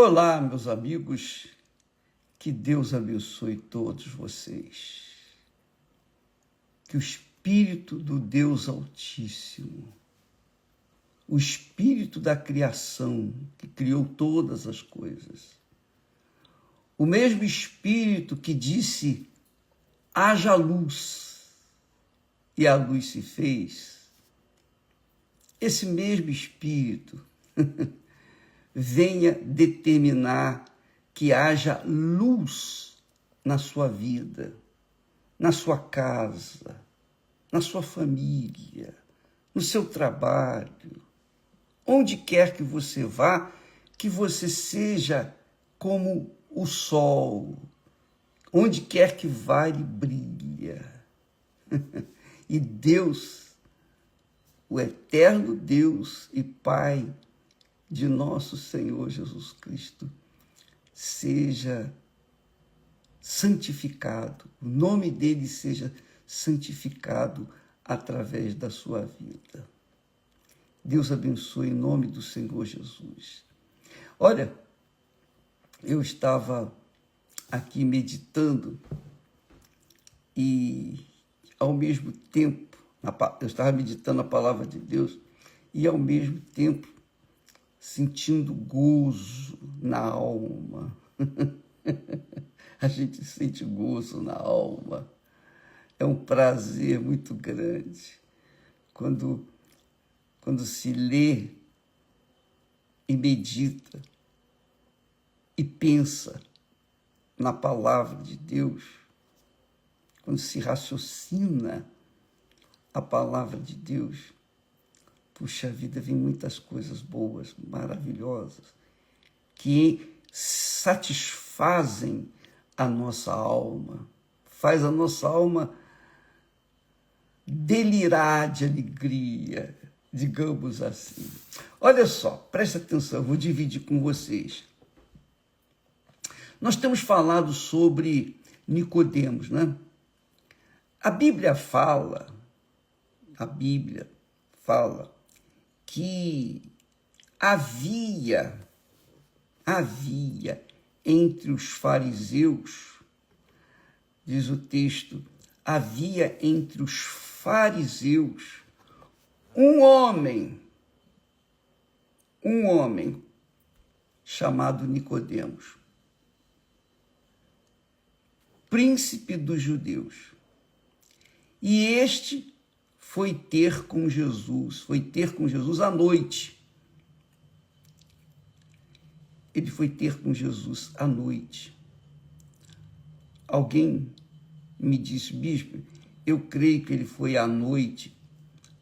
Olá, meus amigos, que Deus abençoe todos vocês. Que o Espírito do Deus Altíssimo, o Espírito da criação que criou todas as coisas, o mesmo Espírito que disse, haja luz, e a luz se fez, esse mesmo Espírito venha determinar que haja luz na sua vida, na sua casa, na sua família, no seu trabalho, onde quer que você vá, que você seja como o sol, onde quer que vá, ele brilha. E Deus, o eterno Deus e Pai de nosso Senhor Jesus Cristo, seja santificado, o nome dele seja santificado através da sua vida. Deus abençoe em nome do Senhor Jesus. Olha, eu estava aqui meditando e, ao mesmo tempo, eu estava meditando a palavra de Deus e, ao mesmo tempo, sentindo gozo na alma. A gente sente gozo na alma. É um prazer muito grande quando se lê e medita e pensa na palavra de Deus, quando se raciocina a palavra de Deus. Puxa vida, vem muitas coisas boas, maravilhosas, que satisfazem a nossa alma, faz a nossa alma delirar de alegria, digamos assim. Olha só, presta atenção, eu vou dividir com vocês. Nós temos falado sobre Nicodemos, né? A Bíblia fala que havia entre os fariseus, diz o texto, havia entre os fariseus um homem chamado Nicodemos, príncipe dos judeus. E este foi ter com Jesus à noite. Ele foi ter com Jesus à noite. Alguém me disse, bispo, eu creio que ele foi à noite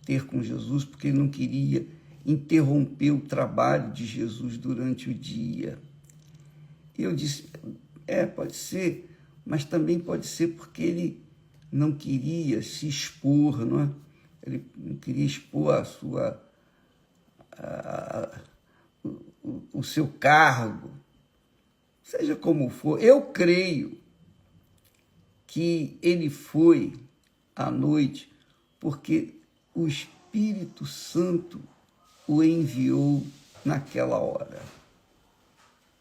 ter com Jesus porque ele não queria interromper o trabalho de Jesus durante o dia. E eu disse, pode ser, mas também pode ser porque ele não queria se expor, não é? Ele não queria expor o seu cargo, seja como for. Eu creio que ele foi à noite porque o Espírito Santo o enviou naquela hora.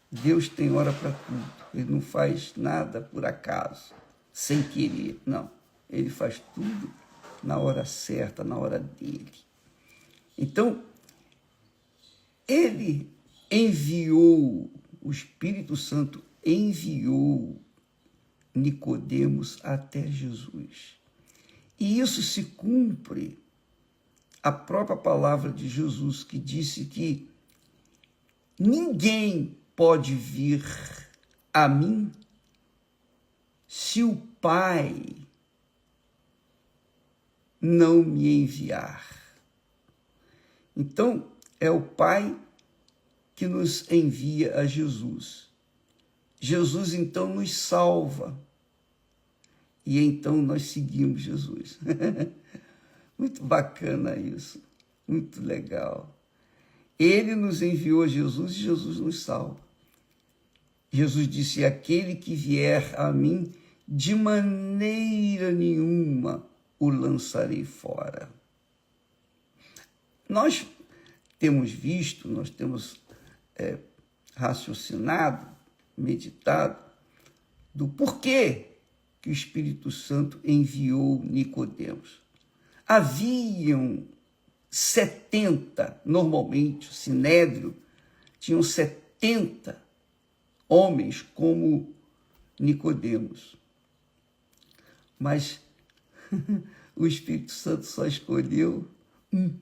Deus tem hora para tudo. Ele não faz nada por acaso, sem querer. Não, ele faz tudo na hora certa, na hora dele. Então, ele enviou, o Espírito Santo enviou Nicodemos até Jesus. E isso se cumpre a própria palavra de Jesus, que disse que ninguém pode vir a mim se o Pai não me enviar. Então, é o Pai que nos envia a Jesus. Jesus, então, nos salva. E então nós seguimos Jesus. Muito bacana isso. Muito legal. Ele nos enviou a Jesus e Jesus nos salva. Jesus disse, aquele que vier a mim, de maneira nenhuma o lançarei fora. Nós temos visto, nós temos raciocinado, meditado, do porquê que o Espírito Santo enviou Nicodemos. Haviam 70, normalmente, o Sinédrio, tinham 70 homens como Nicodemos. Mas o Espírito Santo só escolheu um.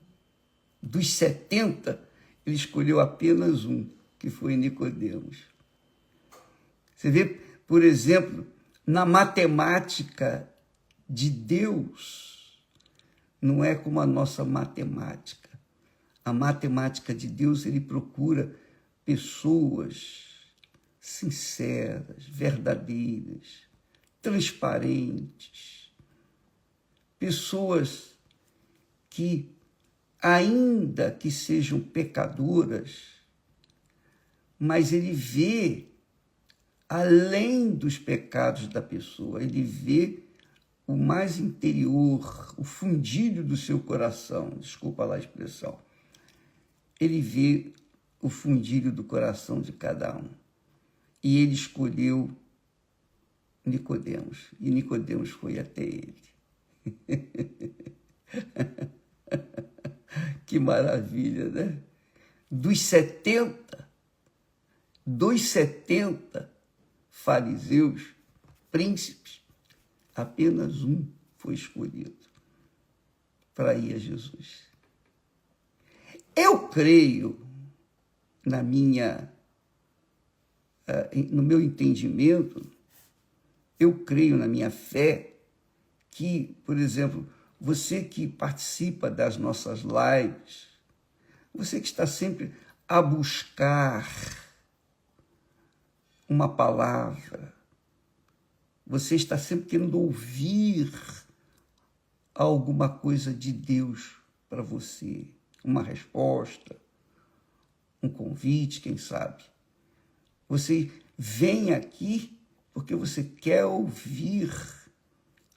Dos 70, ele escolheu apenas um, que foi Nicodemos. Você vê, por exemplo, na matemática de Deus, não é como a nossa matemática. A matemática de Deus, ele procura pessoas sinceras, verdadeiras, transparentes, pessoas que, ainda que sejam pecadoras, mas ele vê além dos pecados da pessoa, ele vê o mais interior, o fundilho do seu coração, desculpa lá a expressão. Ele vê o fundilho do coração de cada um. E ele escolheu Nicodemos, e Nicodemos foi até ele. Que maravilha, né? Dos 70 fariseus, príncipes, apenas um foi escolhido para ir a Jesus. Eu creio, no meu entendimento, eu creio na minha fé que, por exemplo, você que participa das nossas lives, você que está sempre a buscar uma palavra, você está sempre querendo ouvir alguma coisa de Deus para você, uma resposta, um convite, quem sabe. Você vem aqui porque você quer ouvir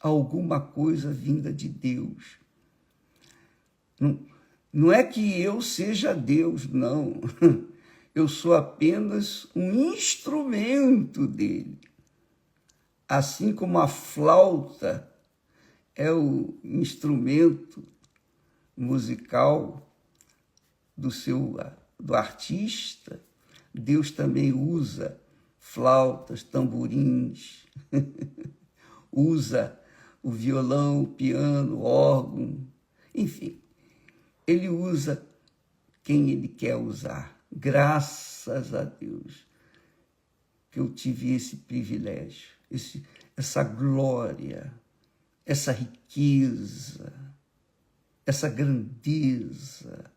alguma coisa vinda de Deus. Não é que eu seja Deus, não. Eu sou apenas um instrumento dele. Assim como a flauta é o instrumento musical do artista, Deus também usa flautas, tamborins, usa o violão, o piano, o órgão, enfim. Ele usa quem ele quer usar. Graças a Deus que eu tive esse privilégio, essa glória, essa riqueza, essa grandeza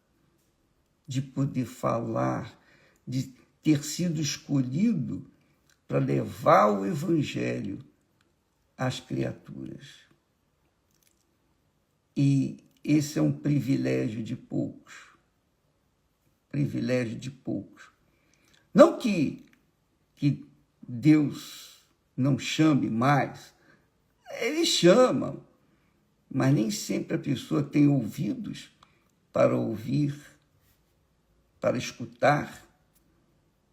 de poder falar, de ter sido escolhido para levar o Evangelho às criaturas. E esse é um privilégio de poucos. Privilégio de poucos. Não que Deus não chame mais, ele chama, mas nem sempre a pessoa tem ouvidos para ouvir, para escutar,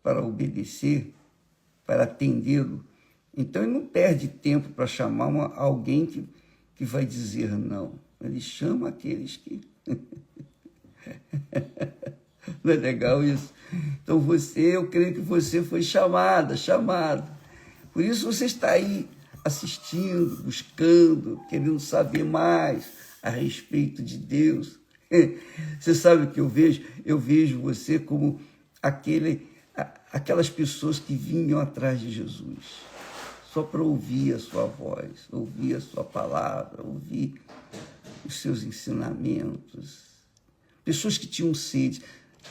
para obedecer, para atendê-lo. Então ele não perde tempo para chamar alguém que vai dizer não. Ele chama aqueles que... Não é legal isso? Então eu creio que você foi chamado. Por isso você está aí assistindo, buscando, querendo saber mais a respeito de Deus. Você sabe o que eu vejo? Eu vejo você como aquelas pessoas que vinham atrás de Jesus, só para ouvir a sua voz, ouvir a sua palavra, ouvir os seus ensinamentos. Pessoas que tinham sede.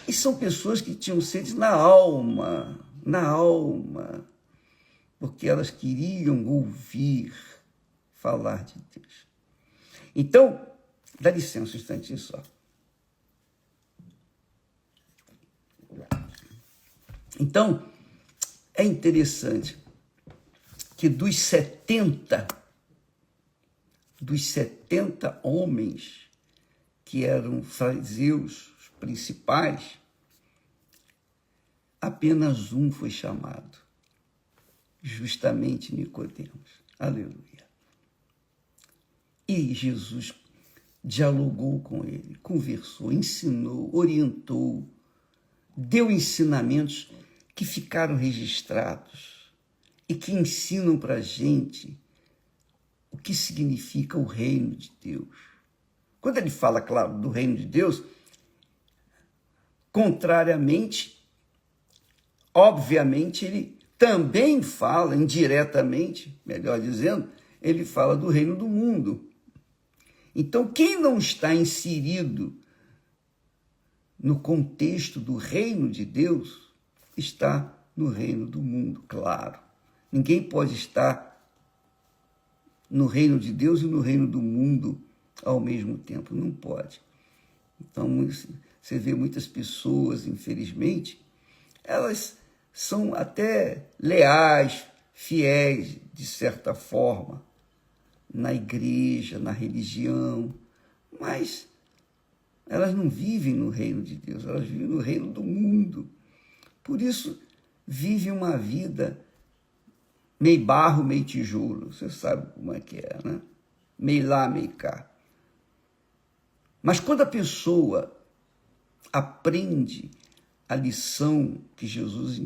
E são pessoas que tinham sede na alma, porque elas queriam ouvir falar de Deus. Então, dá licença um instantinho só. Então, é interessante que dos 70 homens que eram fariseus, os principais, apenas um foi chamado, justamente Nicodemos. Aleluia. E Jesus dialogou com ele, conversou, ensinou, orientou, deu ensinamentos que ficaram registrados e que ensinam para a gente o que significa o reino de Deus. Quando ele fala, claro, do reino de Deus, contrariamente, obviamente, ele também fala, indiretamente, melhor dizendo, ele fala do reino do mundo. Então, quem não está inserido no contexto do reino de Deus, está no reino do mundo, claro. Ninguém pode estar no reino de Deus e no reino do mundo ao mesmo tempo, não pode. Então, você vê muitas pessoas, infelizmente, elas são até leais, fiéis, de certa forma, na igreja, na religião, mas elas não vivem no reino de Deus, elas vivem no reino do mundo. Por isso, vivem uma vida meio barro, meio tijolo. Você sabe como é que é, né? Meio lá, meio cá. Mas quando a pessoa aprende a lição que Jesus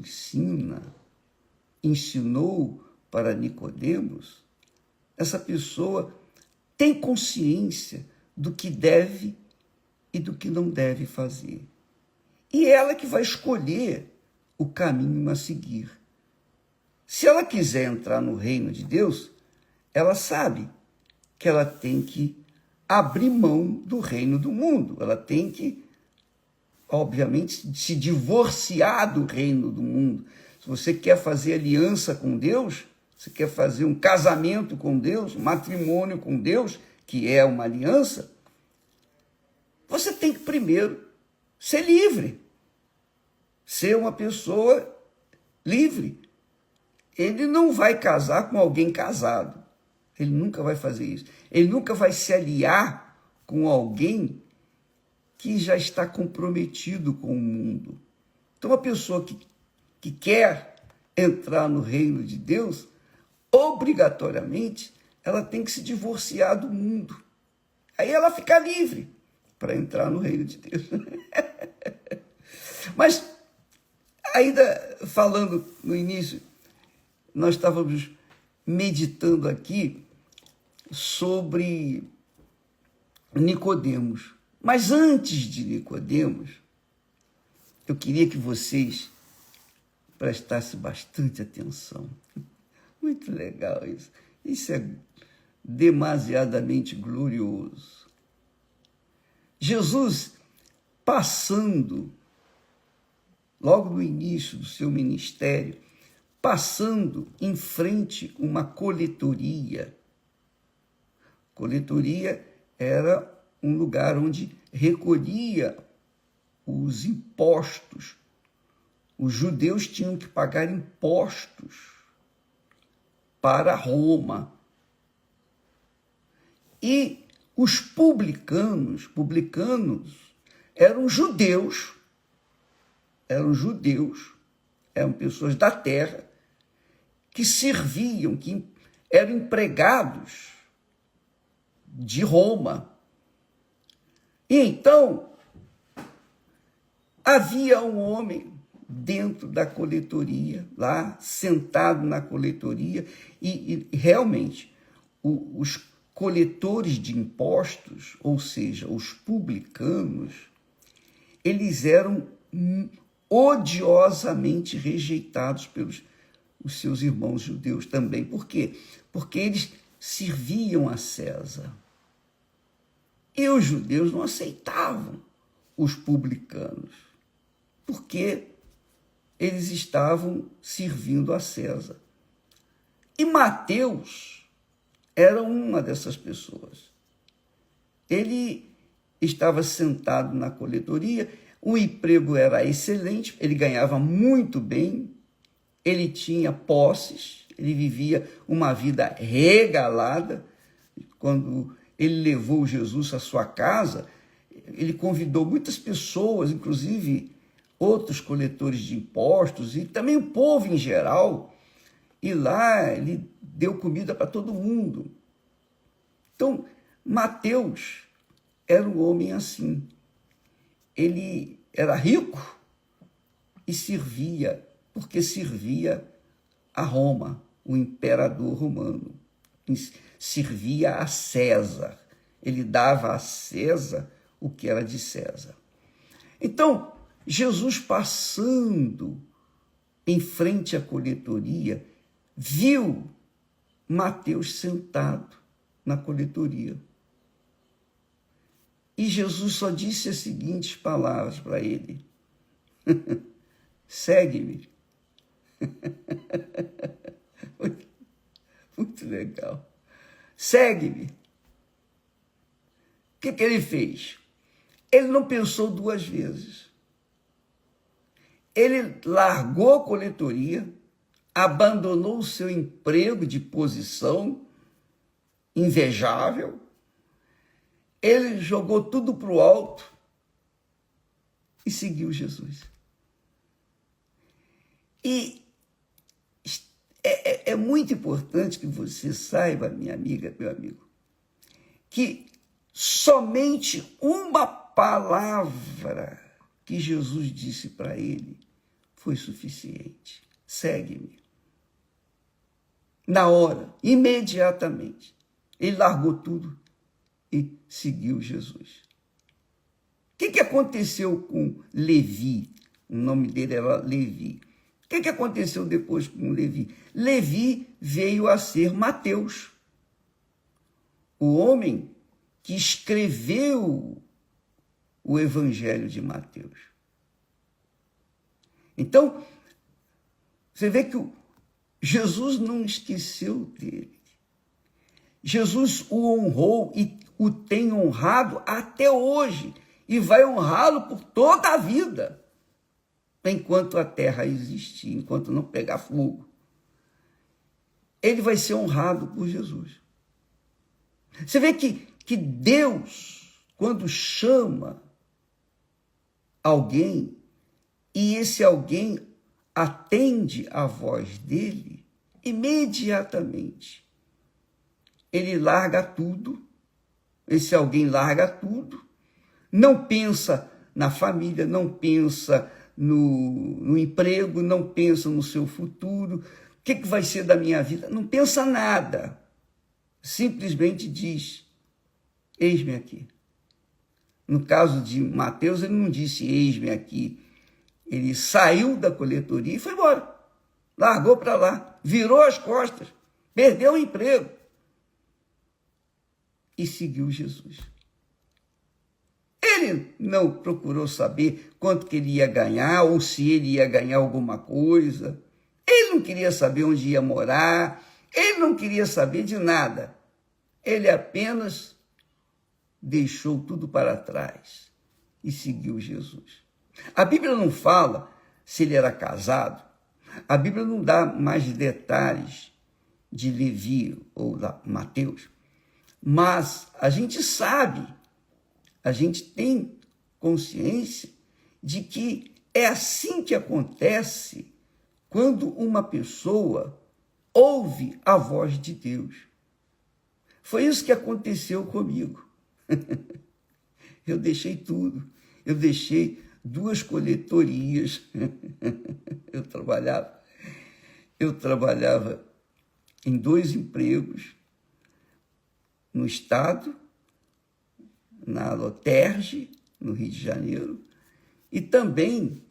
ensinou para Nicodemos, essa pessoa tem consciência do que deve e do que não deve fazer. E é ela que vai escolher o caminho a seguir. Se ela quiser entrar no reino de Deus, ela sabe que ela tem que abrir mão do reino do mundo. Ela tem que, obviamente, se divorciar do reino do mundo. Se você quer fazer aliança com Deus, você quer fazer um casamento com Deus, um matrimônio com Deus, que é uma aliança, você tem que primeiro ser livre. Ser uma pessoa livre. Ele não vai casar com alguém casado. Ele nunca vai fazer isso. Ele nunca vai se aliar com alguém que já está comprometido com o mundo. Então, uma pessoa que quer entrar no reino de Deus, obrigatoriamente, ela tem que se divorciar do mundo. Aí ela fica livre para entrar no reino de Deus. Mas, ainda falando no início, nós estávamos meditando aqui sobre Nicodemos. Mas antes de Nicodemos, eu queria que vocês prestassem bastante atenção. Muito legal isso. Isso é demasiadamente glorioso. Jesus, passando, logo no início do seu ministério, passando em frente uma coletoria. Coletoria era um lugar onde recolhia os impostos. Os judeus tinham que pagar impostos para Roma. E os publicanos eram judeus, eram pessoas da terra que serviam, que eram empregados de Roma. E então, havia um homem dentro da coletoria, lá, sentado na coletoria, e realmente, os coletores de impostos, ou seja, os publicanos, eles eram odiosamente rejeitados pelos os seus irmãos judeus também. Por quê? Porque eles serviam a César. E os judeus não aceitavam os publicanos, porque eles estavam servindo a César. E Mateus era uma dessas pessoas. Ele estava sentado na coletoria, o emprego era excelente, ele ganhava muito bem, ele tinha posses, ele vivia uma vida regalada. Quando ele levou Jesus à sua casa, ele convidou muitas pessoas, inclusive outros coletores de impostos e também o povo em geral, e lá ele deu comida para todo mundo. Então, Mateus era um homem assim. Ele era rico e servia, porque servia a Roma, o imperador romano. Servia a César. Ele dava a César o que era de César. Então, Jesus passando em frente à coletoria, viu Mateus sentado na coletoria. E Jesus só disse as seguintes palavras para ele: segue-me. Muito legal. Segue-me. O que ele fez? Ele não pensou duas vezes. Ele largou a coletoria, abandonou o seu emprego de posição invejável, ele jogou tudo para o alto e seguiu Jesus. E é muito importante que você saiba, minha amiga, meu amigo, que somente uma palavra que Jesus disse para ele foi suficiente. Segue-me. Na hora, imediatamente, ele largou tudo e seguiu Jesus. O que aconteceu com Levi? O nome dele era Levi. O que aconteceu depois com Levi? Levi veio a ser Mateus, o homem que escreveu o Evangelho de Mateus. Então, você vê que Jesus não esqueceu dele. Jesus o honrou e o tem honrado até hoje e vai honrá-lo por toda a vida, enquanto a terra existir, enquanto não pegar fogo. Ele vai ser honrado por Jesus. Você vê que Deus, quando chama alguém, e esse alguém atende à voz dele, imediatamente ele larga tudo, esse alguém larga tudo, não pensa na família, não pensa no emprego, não pensa no seu futuro, o que vai ser da minha vida, não pensa nada, simplesmente diz: eis-me aqui. No caso de Mateus, ele não disse eis-me aqui, ele saiu da coletoria e foi embora, largou para lá, virou as costas, perdeu o emprego e seguiu Jesus. Ele não procurou saber quanto que ele ia ganhar ou se ele ia ganhar alguma coisa. Ele não queria saber onde ia morar. Ele não queria saber de nada. Ele apenas deixou tudo para trás e seguiu Jesus. A Bíblia não fala se ele era casado. A Bíblia não dá mais detalhes de Levi ou Mateus. Mas a gente sabe, a gente tem consciência de que é assim que acontece quando uma pessoa ouve a voz de Deus. Foi isso que aconteceu comigo. Eu deixei tudo. Eu deixei 2 coletorias. Eu trabalhava em 2 empregos. No Estado, na Loterge, no Rio de Janeiro, e também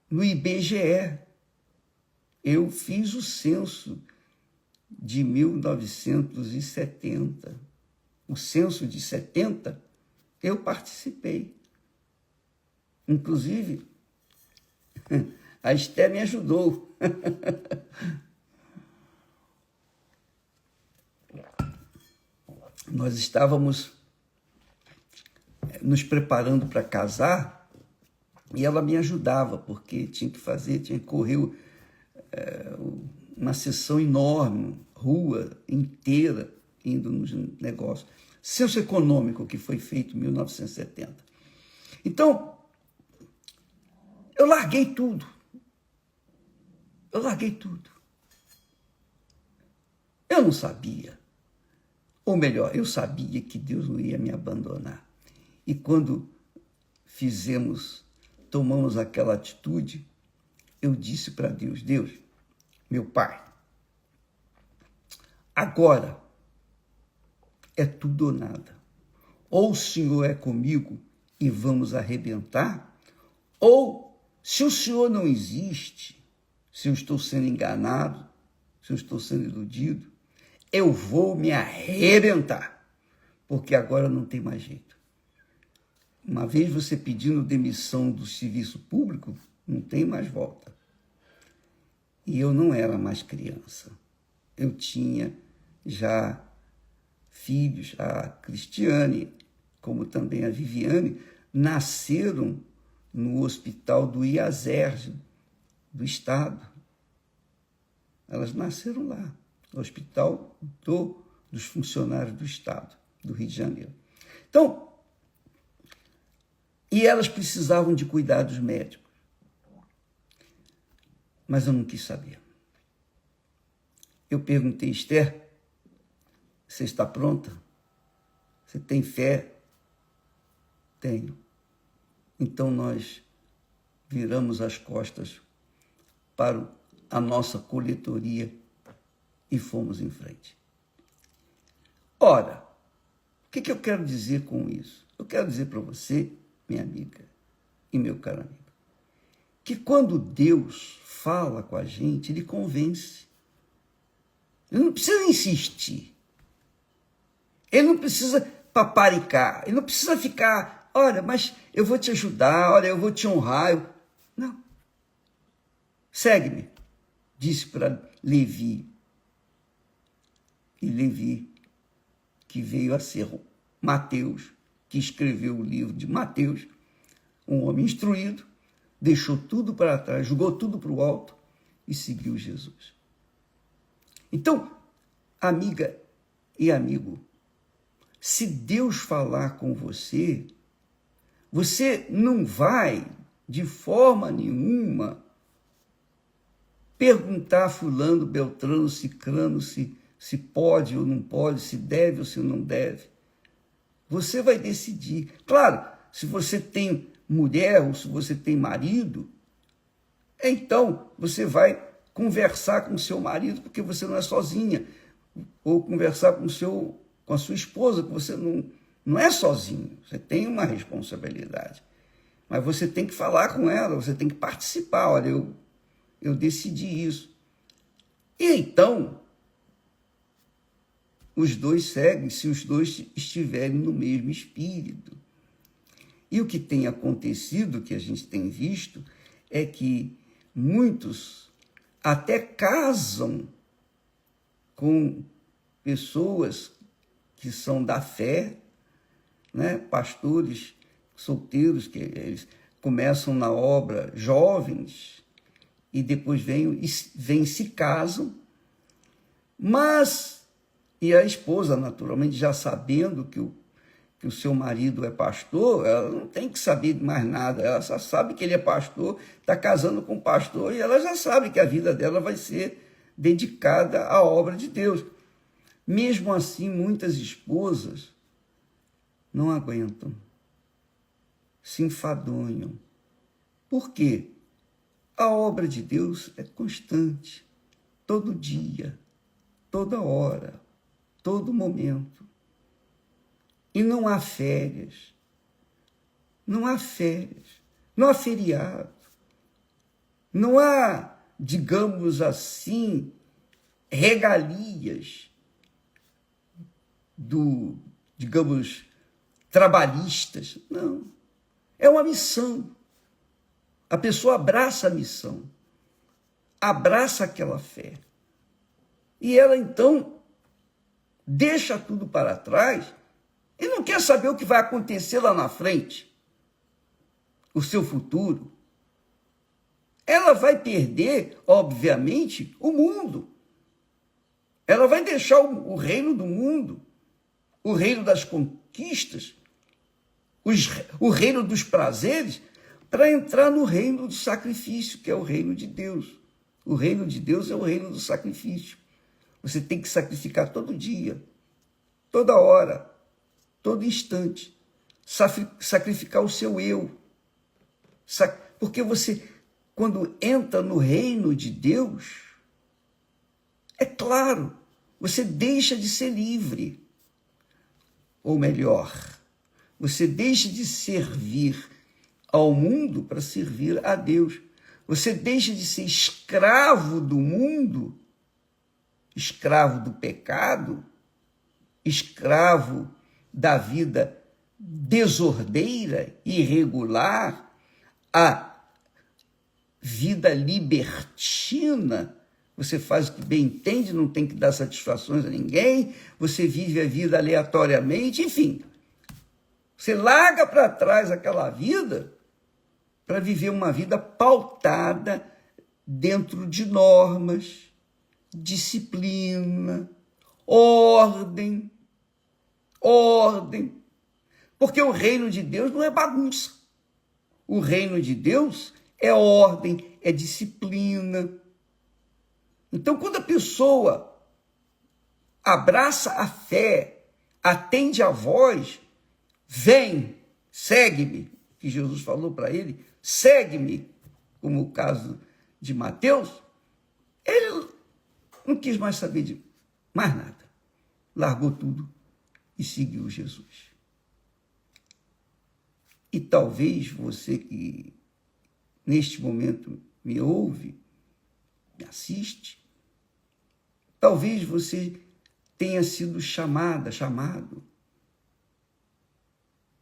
no IBGE. Eu fiz o censo de 1970. O censo de 70, eu participei. Inclusive, a Esté me ajudou. Nós estávamos nos preparando para casar e ela me ajudava, porque tinha que correr uma sessão enorme, rua inteira, indo nos negócios. Censo econômico que foi feito em 1970. Então, Eu larguei tudo. Eu larguei tudo. Eu não sabia. Ou melhor, eu sabia que Deus não ia me abandonar. E quando tomamos aquela atitude, eu disse para Deus, Deus, meu Pai, agora é tudo ou nada. Ou o Senhor é comigo e vamos arrebentar, ou se o Senhor não existe, se eu estou sendo enganado, se eu estou sendo iludido, eu vou me arrebentar, porque agora não tem mais jeito. Uma vez você pedindo demissão do serviço público, não tem mais volta. E eu não era mais criança. Eu tinha já filhos, a Cristiane, como também a Viviane, nasceram no hospital do IASERJ, do Estado. Elas nasceram lá, no hospital dos funcionários do Estado, do Rio de Janeiro. Então, e elas precisavam de cuidados médicos. Mas eu não quis saber. Eu perguntei, Esther, você está pronta? Você tem fé? Tenho. Então nós viramos as costas para a nossa coletoria e fomos em frente. Ora, o que eu quero dizer com isso? Eu quero dizer para você, minha amiga e meu caro amigo, que quando Deus fala com a gente, Ele convence. Ele não precisa insistir. Ele não precisa paparicar. Ele não precisa ficar, olha, mas eu vou te ajudar, olha, eu vou te honrar. Não. Segue-me, disse para Levi. E Levi, que veio a ser Mateus, que escreveu o livro de Mateus, um homem instruído, deixou tudo para trás, jogou tudo para o alto e seguiu Jesus. Então, amiga e amigo, se Deus falar com você, você não vai, de forma nenhuma, perguntar a fulano, beltrano, cicrano, se pode ou não pode, se deve ou se não deve. Você vai decidir. Claro, se você tem mulher ou se você tem marido, então você vai conversar com o seu marido, porque você não é sozinha, ou conversar com a sua esposa, que você não é sozinho, você tem uma responsabilidade. Mas você tem que falar com ela, você tem que participar. Olha, eu decidi isso. E então, os dois seguem se os dois estiverem no mesmo espírito. E o que tem acontecido, que a gente tem visto, é que muitos até casam com pessoas que são da fé, né? Pastores solteiros, que eles começam na obra jovens e depois vêm se casam, mas, e a esposa, naturalmente, já sabendo que o seu marido é pastor, ela não tem que saber de mais nada, ela só sabe que ele é pastor, está casando com um pastor, e ela já sabe que a vida dela vai ser dedicada à obra de Deus. Mesmo assim, muitas esposas não aguentam, se enfadonham. Por quê? A obra de Deus é constante, todo dia, toda hora, todo momento. E não há férias, não há feriado, não há, digamos assim, regalias digamos, trabalhistas. Não, é uma missão. A pessoa abraça a missão, abraça aquela fé. E ela, então, deixa tudo para trás e não quer saber o que vai acontecer lá na frente, o seu futuro. Ela vai perder, obviamente, o mundo. Ela vai deixar o reino do mundo, o reino das conquistas, o reino dos prazeres, para entrar no reino do sacrifício, que é o reino de Deus. O reino de Deus é o reino do sacrifício. Você tem que sacrificar todo dia, toda hora, todo instante. Sacrificar o seu eu. Porque você, quando entra no reino de Deus, é claro, você deixa de ser livre. Ou melhor, você deixa de servir ao mundo para servir a Deus. Você deixa de ser escravo do mundo, escravo do pecado, escravo da vida desordeira, irregular, a vida libertina. Você faz o que bem entende, não tem que dar satisfações a ninguém, você vive a vida aleatoriamente, enfim. Você larga para trás aquela vida para viver uma vida pautada dentro de normas, disciplina, ordem. Porque o reino de Deus não é bagunça. O reino de Deus é ordem, é disciplina. Então, quando a pessoa abraça a fé, atende a voz, vem, segue-me, que Jesus falou para ele, segue-me, como o caso de Mateus, ele não quis mais saber de mais nada. Largou tudo e seguiu Jesus. E talvez você que neste momento me ouve, me assiste, talvez você tenha sido chamado.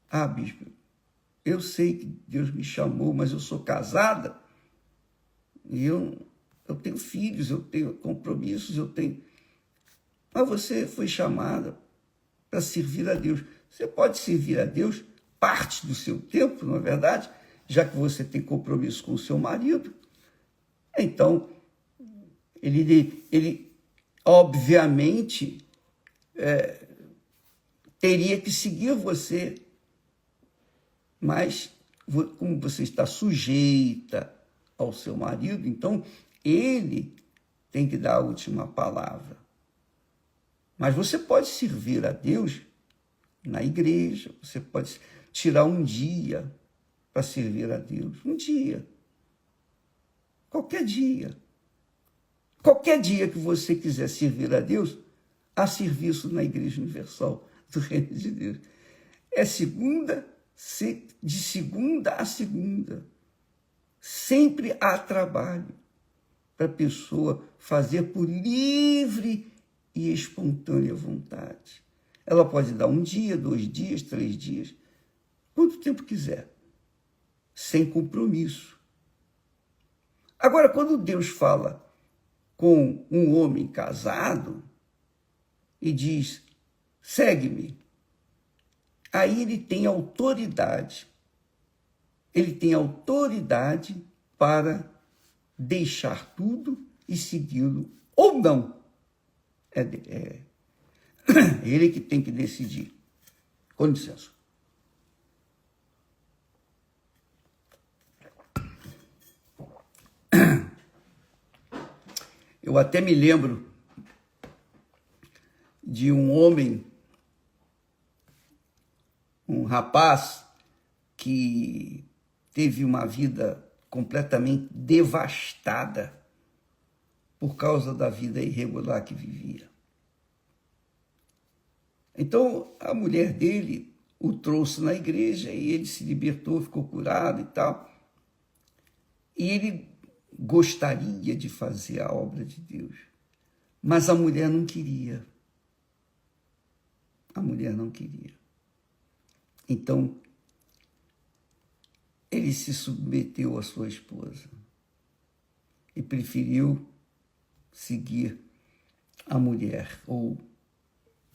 Ah, bispo, eu sei que Deus me chamou, mas eu sou casada, e eu tenho filhos, eu tenho compromissos, Mas você foi chamada para servir a Deus. Você pode servir a Deus parte do seu tempo, não é verdade? Já que você tem compromisso com o seu marido. Então, ele obviamente, teria que seguir você, mas como você está sujeita ao seu marido, então ele tem que dar a última palavra. Mas você pode servir a Deus na igreja, você pode tirar um dia para servir a Deus. Um dia. Qualquer dia. Qualquer dia que você quiser servir a Deus, há serviço na Igreja Universal do Reino de Deus. É de segunda a segunda. Sempre há trabalho para a pessoa fazer por livre e espontânea vontade. Ela pode dar 1 dia, 2 dias, 3 dias, quanto tempo quiser, sem compromisso. Agora, quando Deus fala com um homem casado e diz, segue-me, aí ele tem autoridade. Ele tem autoridade para deixar tudo e segui-lo ou não. É ele que tem que decidir. Com licença. Eu até me lembro de um homem, um rapaz que teve uma vida completamente devastada por causa da vida irregular que vivia. Então, a mulher dele o trouxe na igreja e ele se libertou, ficou curado e tal. E ele gostaria de fazer a obra de Deus, mas a mulher não queria. A mulher não queria. Então, ele se submeteu à sua esposa e preferiu seguir a mulher ou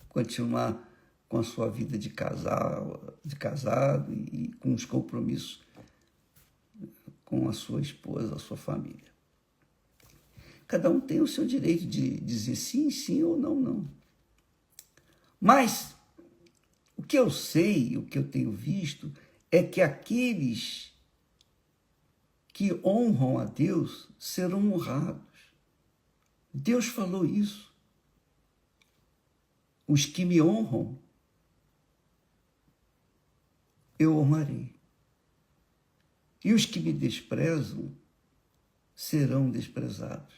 continuar com a sua vida de casado e com os compromissos com a sua esposa, a sua família. Cada um tem o seu direito de dizer sim, sim ou não, não. Mas o que eu sei, o que eu tenho visto, é que aqueles que honram a Deus serão honrados. Deus falou isso. Os que me honram, eu honrarei. E os que me desprezam serão desprezados.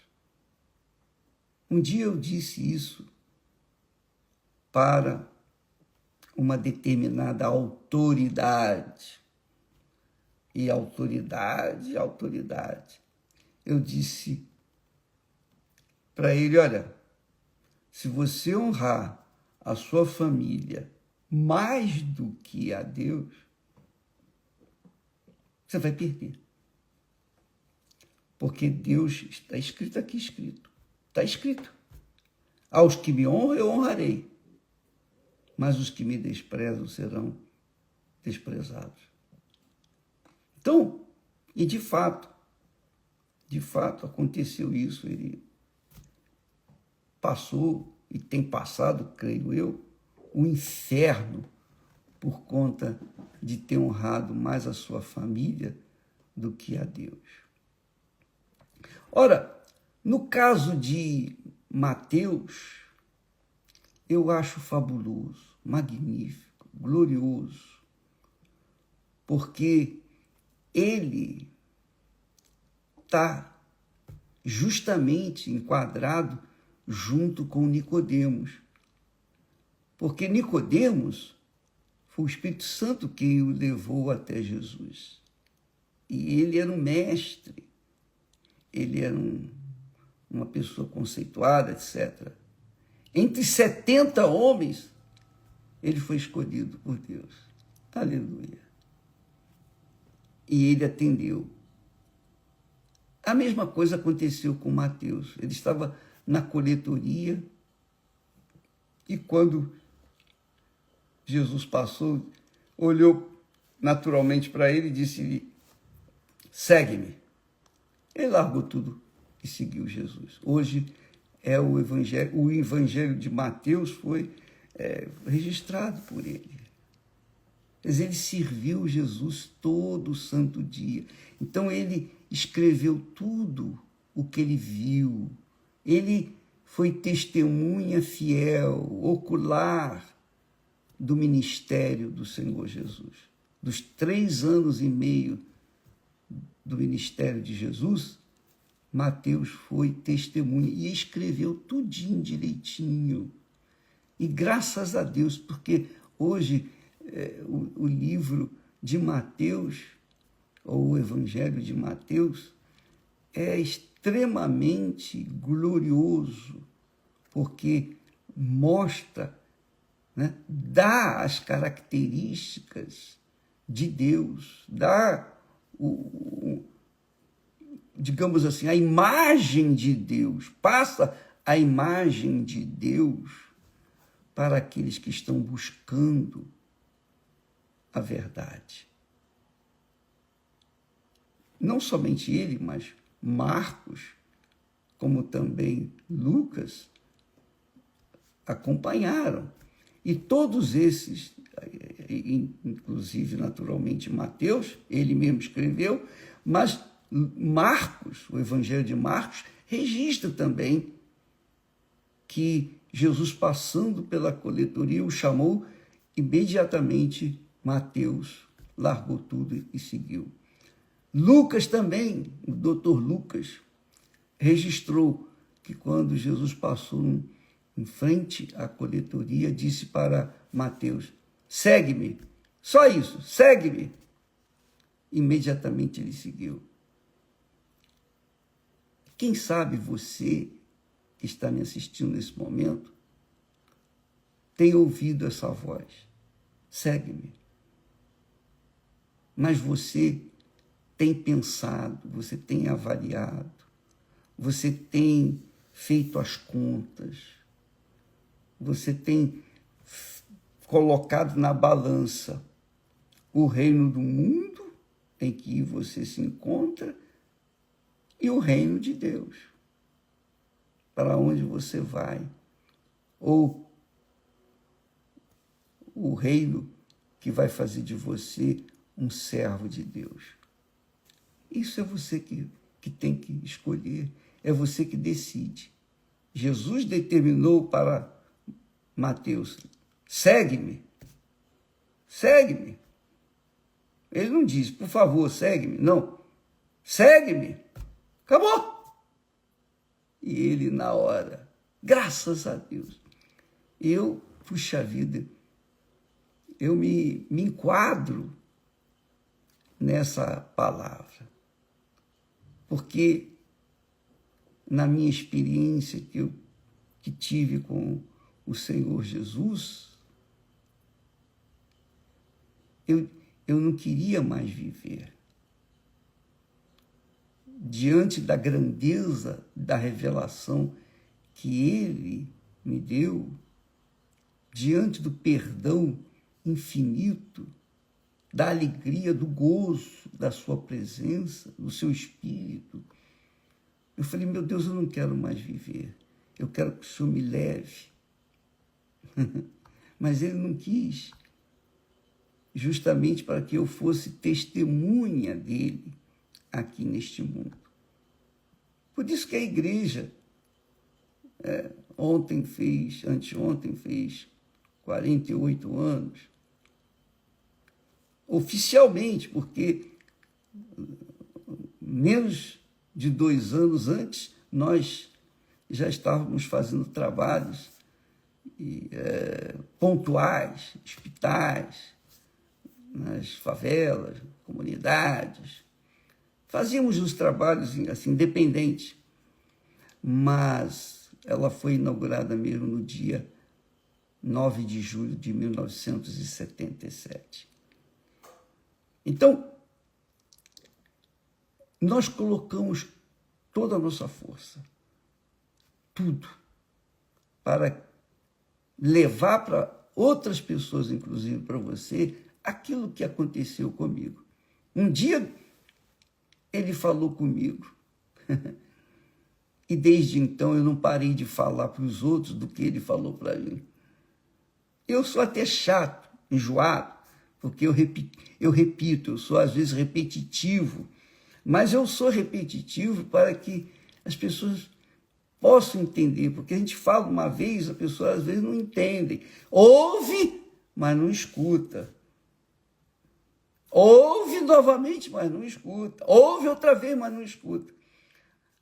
Um dia eu disse isso para uma determinada autoridade. E autoridade. Eu disse para ele, olha, se você honrar a sua família mais do que a Deus, você vai perder. Porque Deus, está escrito aqui, está escrito. Aos que me honram, eu honrarei. Mas os que me desprezam serão desprezados. Então, e de fato aconteceu isso. Ele passou e tem passado, creio eu, o inferno por conta de ter honrado mais a sua família do que a Deus. Ora, no caso de Mateus, eu acho fabuloso, magnífico, glorioso, porque ele está justamente enquadrado junto com Nicodemos. Porque Nicodemos foi o Espírito Santo que o levou até Jesus. E ele era um mestre, ele era uma pessoa conceituada, etc. Entre 70 homens, ele foi escolhido por Deus. Aleluia. E ele atendeu. A mesma coisa aconteceu com Mateus. Ele estava na coletoria e quando Jesus passou, olhou naturalmente para ele e disse-lhe, segue-me. Ele largou tudo e seguiu Jesus. Hoje é o evangelho de Mateus foi registrado por ele. Mas ele serviu Jesus todo o santo dia. Então ele escreveu tudo o que ele viu. Ele foi testemunha fiel, ocular do ministério do Senhor Jesus. Dos 3 anos e meio do ministério de Jesus, Mateus foi testemunha e escreveu tudinho direitinho. E graças a Deus, porque hoje o livro de Mateus, ou o Evangelho de Mateus, é extremamente glorioso, porque mostra, né, dá as características de Deus, dá, digamos assim, a imagem de Deus, passa a imagem de Deus para aqueles que estão buscando a verdade. Não somente ele, mas Marcos, como também Lucas, acompanharam. E todos esses, inclusive, naturalmente, Mateus, ele mesmo escreveu, mas Marcos, o Evangelho de Marcos, registra também que Jesus, passando pela coletoria, o chamou imediatamente. Mateus largou tudo e seguiu. Lucas também, o doutor Lucas, registrou que quando Jesus passou em frente à coletoria, disse para Mateus, segue-me, só isso, segue-me. Imediatamente ele seguiu. Quem sabe você que está me assistindo nesse momento tem ouvido essa voz, segue-me. Mas você tem pensado, você tem avaliado, você tem feito as contas, você tem colocado na balança o reino do mundo em que você se encontra e o reino de Deus, para onde você vai, ou o reino que vai fazer de você um servo de Deus. Isso é você que tem que escolher, é você que decide. Jesus determinou para Mateus: segue-me, segue-me. Ele não diz, por favor, segue-me. Não, segue-me. Acabou. E ele, na hora, graças a Deus, puxa vida, eu me enquadro nessa palavra. Porque na minha experiência que tive com o Senhor Jesus, eu não queria mais viver. Diante da grandeza da revelação que Ele me deu, diante do perdão infinito, da alegria, do gozo da sua presença, do seu Espírito, eu falei, meu Deus, eu não quero mais viver. Eu quero que o Senhor me leve. Mas Ele não quis, justamente para que eu fosse testemunha dEle aqui neste mundo. Por isso que a igreja anteontem fez 48 anos, oficialmente, porque menos de 2 anos antes, nós já estávamos fazendo trabalhos pontuais, hospitais, nas favelas, comunidades. Fazíamos os trabalhos assim, independentes, mas ela foi inaugurada mesmo no dia 9 de julho de 1977. Então, nós colocamos toda a nossa força, tudo, para levar para outras pessoas, inclusive para você, aquilo que aconteceu comigo. Um dia ele falou comigo e desde então eu não parei de falar para os outros do que ele falou para mim. Eu sou até chato, enjoado, porque eu repito, eu sou às vezes repetitivo, mas eu sou repetitivo para que as pessoas possam entender, porque a gente fala uma vez, a pessoa às vezes não entende. Ouve, mas não escuta. Ouve novamente, mas não escuta. Ouve outra vez, mas não escuta.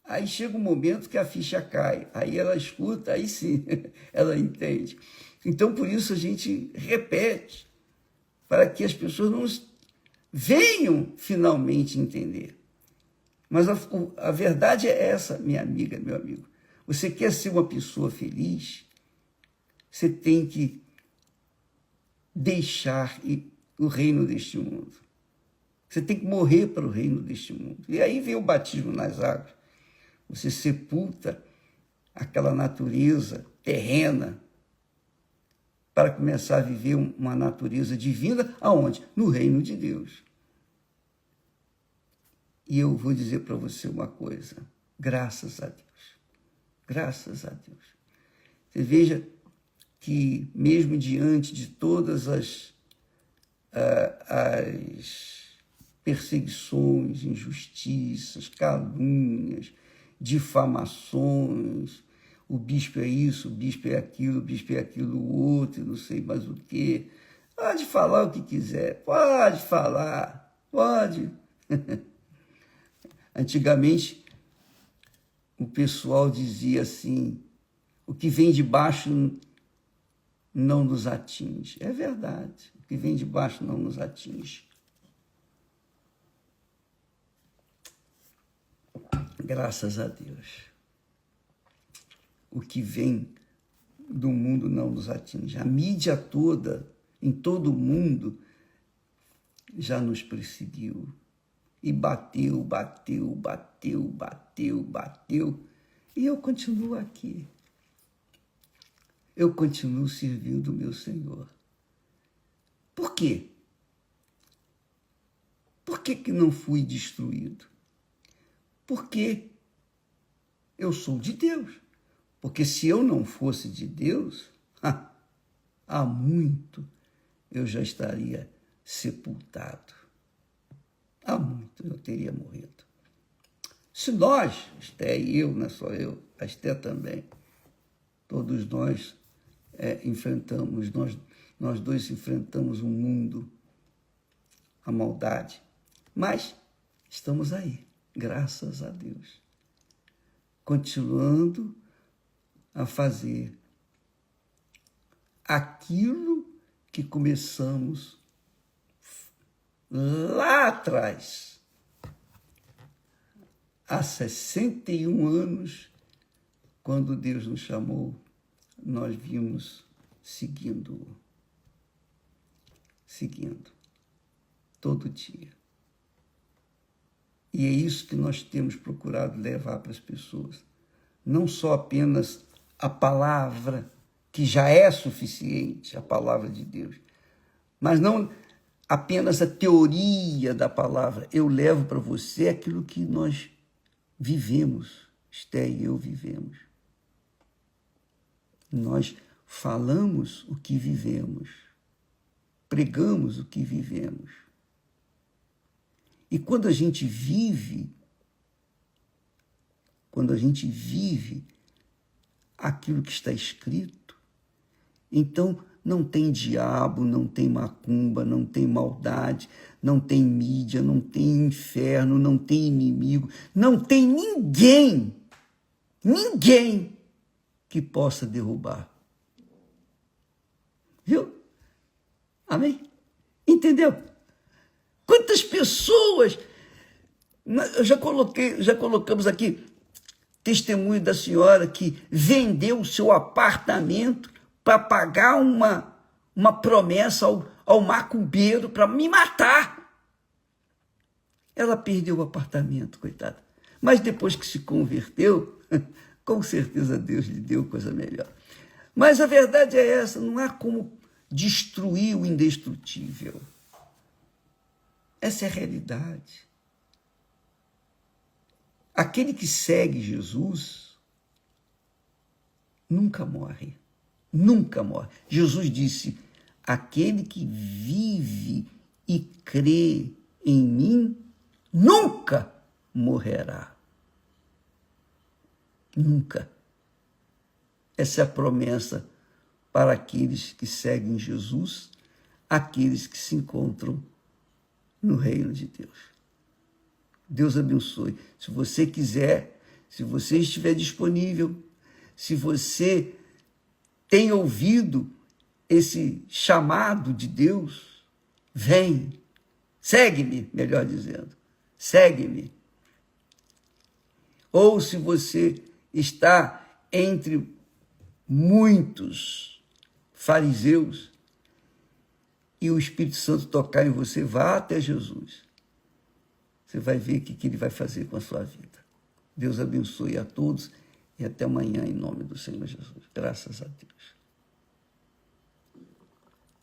Aí chega um momento que a ficha cai. Aí ela escuta, aí sim, ela entende. Então, por isso, a gente repete, para que as pessoas não venham finalmente entender. Mas a verdade é essa, minha amiga, meu amigo. Você quer ser uma pessoa feliz? Você tem que deixar o reino deste mundo. Você tem que morrer para o reino deste mundo. E aí vem o batismo nas águas. Você sepulta aquela natureza terrena para começar a viver uma natureza divina. Aonde? No reino de Deus. E eu vou dizer para você uma coisa. Graças a Deus. Graças a Deus. Você veja que mesmo diante de todas as perseguições, injustiças, calúnias, difamações, o bispo é isso, o bispo é aquilo outro, não sei mais o quê. Pode falar o que quiser, pode falar, pode. Antigamente, o pessoal dizia assim, o que vem de baixo não nos atinge. É verdade, o que vem de baixo não nos atinge. Graças a Deus. O que vem do mundo não nos atinge. A mídia toda, em todo o mundo, já nos perseguiu. E bateu. E eu continuo aqui. Eu continuo servindo o meu Senhor. Por quê? Por que não fui destruído? Porque eu sou de Deus. Porque se eu não fosse de Deus, há muito eu já estaria sepultado. Há muito eu teria morrido. Se nós, Esté e eu, não é só eu, a Esté também, todos nós enfrentamos, nós dois enfrentamos o mundo, a maldade, mas estamos aí, graças a Deus, continuando a fazer aquilo que começamos lá atrás, há 61 anos, quando Deus nos chamou, nós vimos seguindo todo dia. E é isso que nós temos procurado levar para as pessoas. Não só apenas a palavra, que já é suficiente, a palavra de Deus, mas não apenas a teoria da palavra. Eu levo para você aquilo que nós vivemos, Esté e eu vivemos. Nós falamos o que vivemos, pregamos o que vivemos. E quando a gente vive aquilo que está escrito, então não tem diabo, não tem macumba, não tem maldade, não tem mídia, não tem inferno, não tem inimigo, não tem ninguém que possa derrubar. Viu? Amém? Entendeu? Quantas pessoas, já colocamos aqui testemunho da senhora que vendeu o seu apartamento para pagar uma promessa ao macumbeiro para me matar. Ela perdeu o apartamento, coitada. Mas depois que se converteu, com certeza Deus lhe deu coisa melhor. Mas a verdade é essa, não há como destruir o indestrutível. Essa é a realidade. Aquele que segue Jesus nunca morre. Nunca morre. Jesus disse, aquele que vive e crê em mim nunca morrerá. Nunca. Essa é a promessa para aqueles que seguem Jesus, aqueles que se encontram no reino de Deus. Deus abençoe. Se você quiser, se você estiver disponível, se você tem ouvido esse chamado de Deus, vem, segue-me, melhor dizendo, segue-me. Ou se você está entre muitos fariseus e o Espírito Santo tocar em você, vá até Jesus. Você vai ver o que ele vai fazer com a sua vida. Deus abençoe a todos e até amanhã, em nome do Senhor Jesus. Graças a Deus.